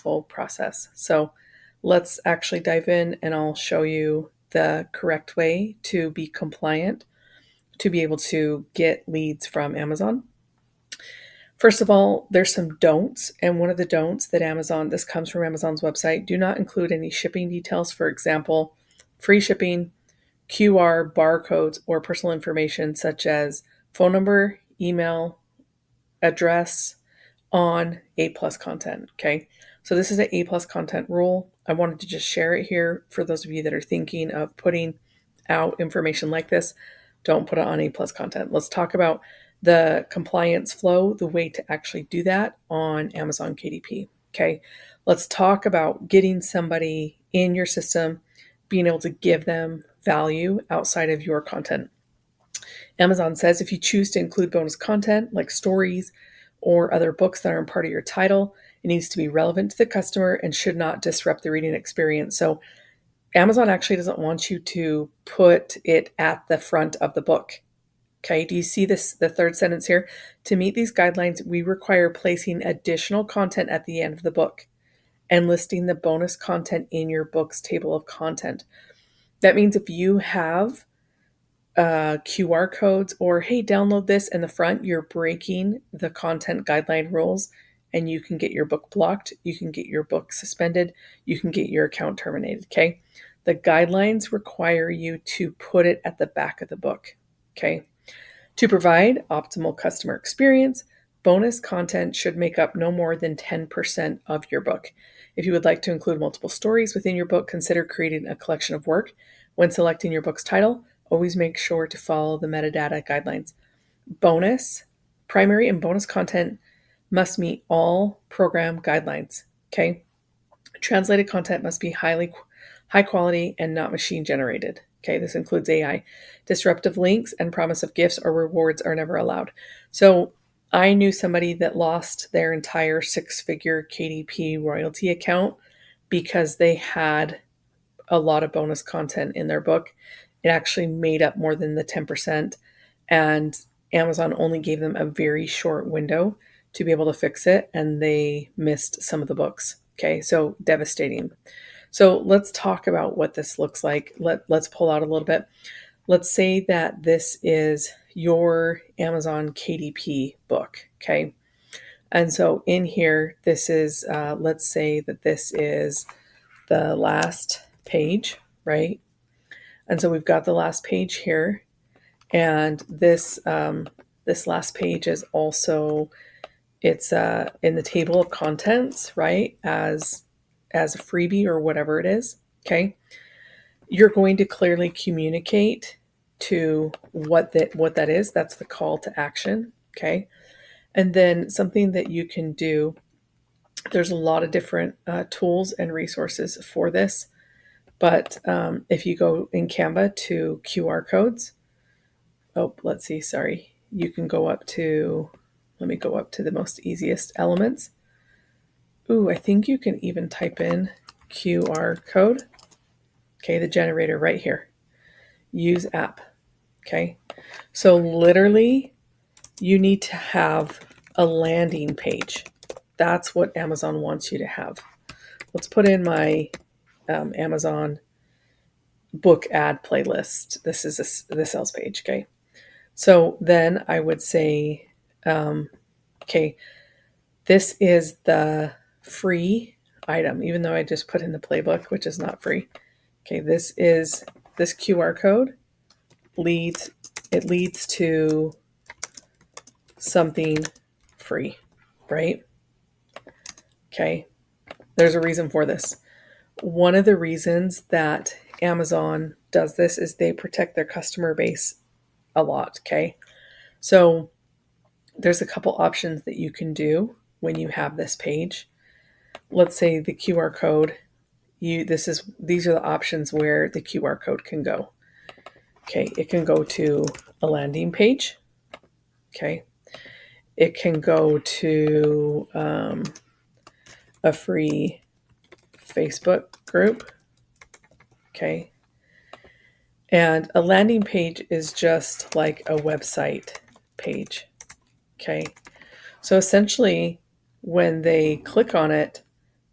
successful process. So let's actually dive in and I'll show you the correct way to be compliant, to be able to get leads from Amazon. First of all, there's some don'ts, and one of the don'ts that this comes from Amazon's website, do not include any shipping details. For example, free shipping, QR, barcodes, or personal information such as phone number, email, address on A+ content. Okay. So this is an A+ content rule. I wanted to just share it here for those of you that are thinking of putting out information like this. Don't put it on A+ content. Let's talk about the compliance flow, the way to actually do that on Amazon KDP. Okay. Let's talk about getting somebody in your system, being able to give them value outside of your content. Amazon says if you choose to include bonus content like stories or other books that aren't part of your title, it needs to be relevant to the customer and should not disrupt the reading experience. So Amazon actually doesn't want you to put it at the front of the book. Okay, do you see this? The third sentence here. To meet these guidelines, we require placing additional content at the end of the book and listing the bonus content in your book's table of content. That means if you have QR codes or, hey, download this in the front, you're breaking the content guideline rules and you can get your book blocked. You can get your book suspended. You can get your account terminated. Okay. The guidelines require you to put it at the back of the book. Okay. To provide optimal customer experience, bonus content should make up no more than 10% of your book. If you would like to include multiple stories within your book, consider creating a collection of work. When selecting your book's title, always make sure to follow the metadata guidelines. Primary and bonus content must meet all program guidelines. Okay. Translated content must be high quality and not machine generated. Okay, this includes AI. Disruptive links and promise of gifts or rewards are never allowed. So I knew somebody that lost their entire 6-figure KDP royalty account because they had a lot of bonus content in their book. It actually made up more than the 10%, and Amazon only gave them a very short window to be able to fix it, and they missed some of the books. Okay, so devastating. So let's talk about what this looks like. Let's pull out a little bit. Let's say that this is your Amazon KDP book, okay? And so in here, this is, let's say that this is the last page, right? And so we've got the last page here. And this last page is also, it's in the table of contents, right? As a freebie or whatever it is, okay? You're going to clearly communicate to what that is. That's the call to action, okay? And then something that you can do, there's a lot of different tools and resources for this, but if you go in Canva to QR codes, let's see, sorry, you can go up to, let me go up to the most easiest elements. Ooh, I think you can even type in QR code. Okay, the generator right here. Use app. Okay, so literally you need to have a landing page. That's what Amazon wants you to have. Let's put in my Amazon book ad playlist. This is the sales page. Okay, so then I would say, okay, this is the free item, even though I just put in the playbook, which is not free. Okay, this QR code leads to something free, right? Okay, there's a reason for this. One of the reasons that Amazon does this is they protect their customer base a lot, okay? So there's a couple options that you can do when you have this page. Let's say the QR code, these are the options where the QR code can go. Okay, it can go to a landing page. Okay, it can go to a free Facebook group. Okay, and a landing page is just like a website page. Okay, so essentially when they click on it,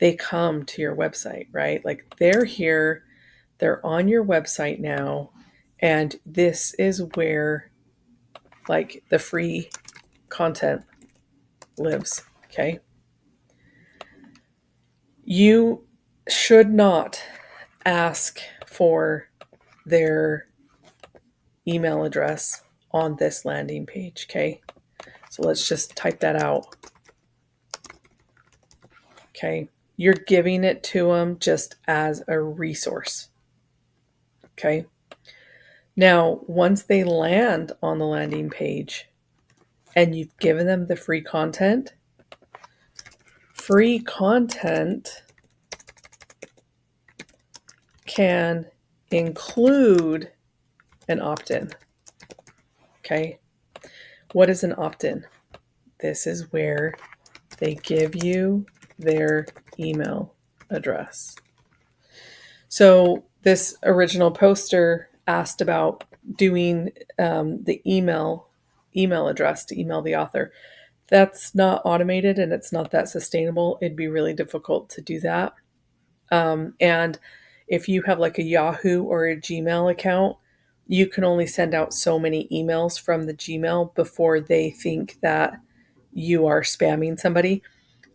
they come to your website, right? Like they're here, they're on your website now, and this is where like the free content lives, okay? You should not ask for their email address on this landing page, okay? So let's just type that out, okay? You're giving it to them just as a resource, okay? Now, once they land on the landing page and you've given them the free content can include an opt-in, okay? What is an opt-in? This is where they give you their email address. So this original poster asked about doing the email address to email the author. That's not automated and it's not that sustainable. It'd be really difficult to do that. And if you have like a Yahoo or a Gmail account, you can only send out so many emails from the Gmail before they think that you are spamming somebody.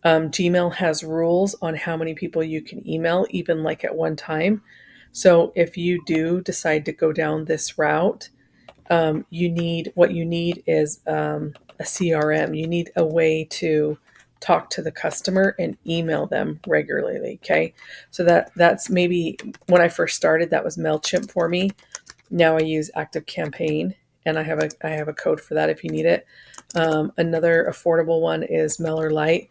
Gmail has rules on how many people you can email, even like at one time. So if you do decide to go down this route, you need is a CRM. You need a way to talk to the customer and email them regularly. Okay, so that's maybe when I first started, that was MailChimp for me. Now I use ActiveCampaign, and I have a code for that if you need it. Another affordable one is MailerLite,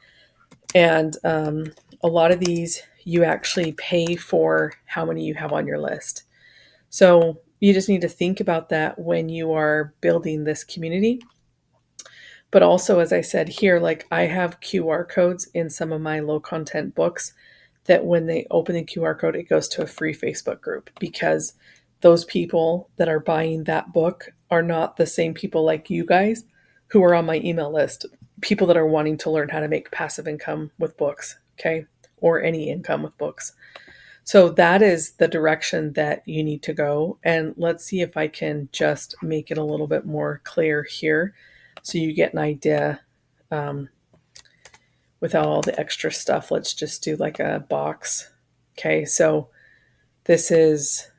and a lot of these you actually pay for how many you have on your list. So you just need to think about that when you are building this community. But also, as I said here, like I have QR codes in some of my low content books that when they open the QR code, it goes to a free Facebook group because those people that are buying that book are not the same people like you guys who are on my email list, people that are wanting to learn how to make passive income with books, okay? Or any income with books. So that is the direction that you need to go. And let's see if I can just make it a little bit more clear here so you get an idea without all the extra stuff. Let's just do like a box. Okay, so this is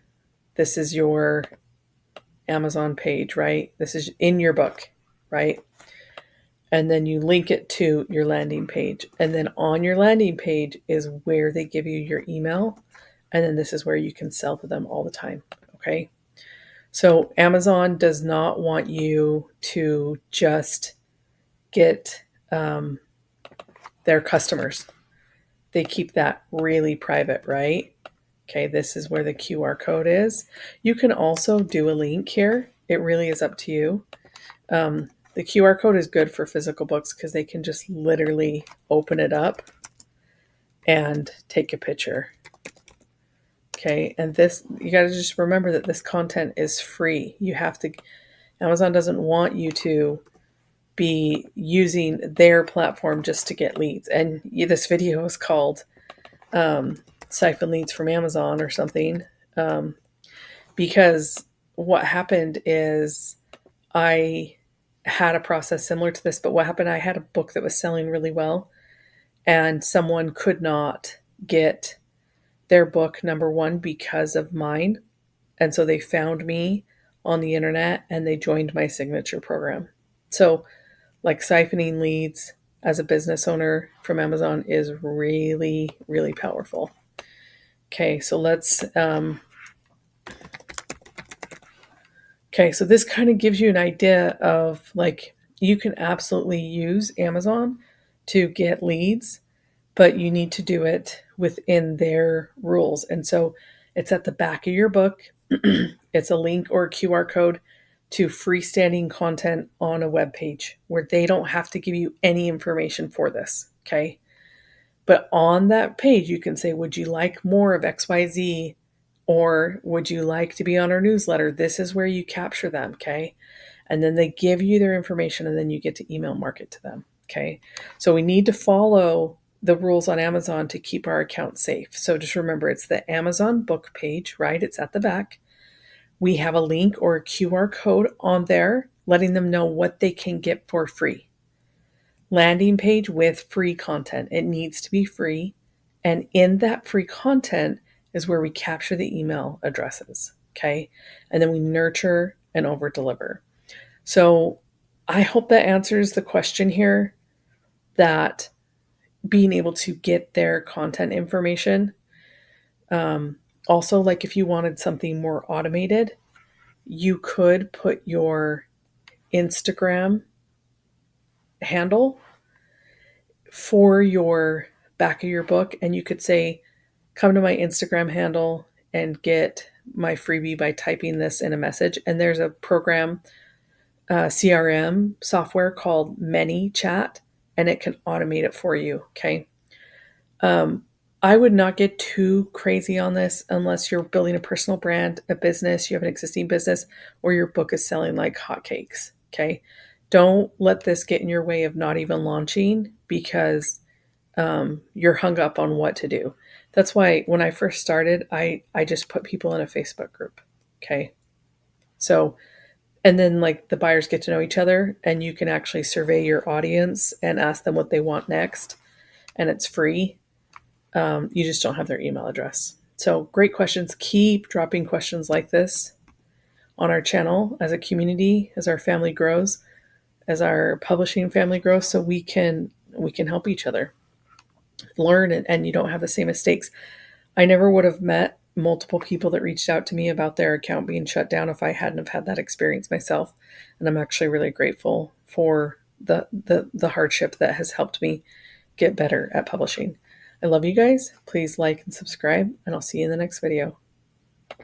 your Amazon page, right? This is in your book, right? And then you link it to your landing page. And then on your landing page is where they give you your email. And then this is where you can sell to them all the time. Okay. So Amazon does not want you to just get their customers. They keep that really private, right? Okay, this is where the QR code is. You can also do a link here. It really is up to you. The QR code is good for physical books because they can just literally open it up and take a picture. Okay, and this, you got to just remember that this content is free. Amazon doesn't want you to be using their platform just to get leads. And this video is called Siphon Leads from Amazon or something. Because what happened is I had a process similar to this, but what happened, I had a book that was selling really well and someone could not get their book number one because of mine. And so they found me on the internet and they joined my signature program. So like siphoning leads as a business owner from Amazon is really, really powerful. Okay, so so this kind of gives you an idea of like, you can absolutely use Amazon to get leads, but you need to do it within their rules. And so it's at the back of your book. It's a link or a QR code to freestanding content on a web page where they don't have to give you any information for this. Okay. But on that page, you can say, would you like more of XYZ? Or would you like to be on our newsletter? This is where you capture them. Okay. And then they give you their information and then you get to email market to them. Okay. So we need to follow the rules on Amazon to keep our account safe. So just remember, it's the Amazon book page, right? It's at the back. We have a link or a QR code on there letting them know what they can get for free. Landing page with free content. It needs to be free. And in that free content is where we capture the email addresses. Okay. And then we nurture and over deliver. So I hope that answers the question here, that being able to get their content information. Also, like if you wanted something more automated, you could put your Instagram handle for your back of your book, and you could say, come to my Instagram handle and get my freebie by typing this in a message. And there's a program, CRM software called ManyChat, and it can automate it for you. Okay. I would not get too crazy on this unless you're building a personal brand, a business, you have an existing business, or your book is selling like hotcakes. Okay. Don't let this get in your way of not even launching, because you're hung up on what to do. That's why when I first started, I just put people in a Facebook group. Okay. So, and then like the buyers get to know each other, and you can actually survey your audience and ask them what they want next. And it's free. You just don't have their email address. So great questions. Keep dropping questions like this on our channel as a community, as our family grows, as our publishing family grows, so we can help each other learn, and you don't have the same mistakes. I never would have met multiple people that reached out to me about their account being shut down if I hadn't have had that experience myself. And I'm actually really grateful for the hardship that has helped me get better at publishing. I love you guys. Please like and subscribe, and I'll see you in the next video.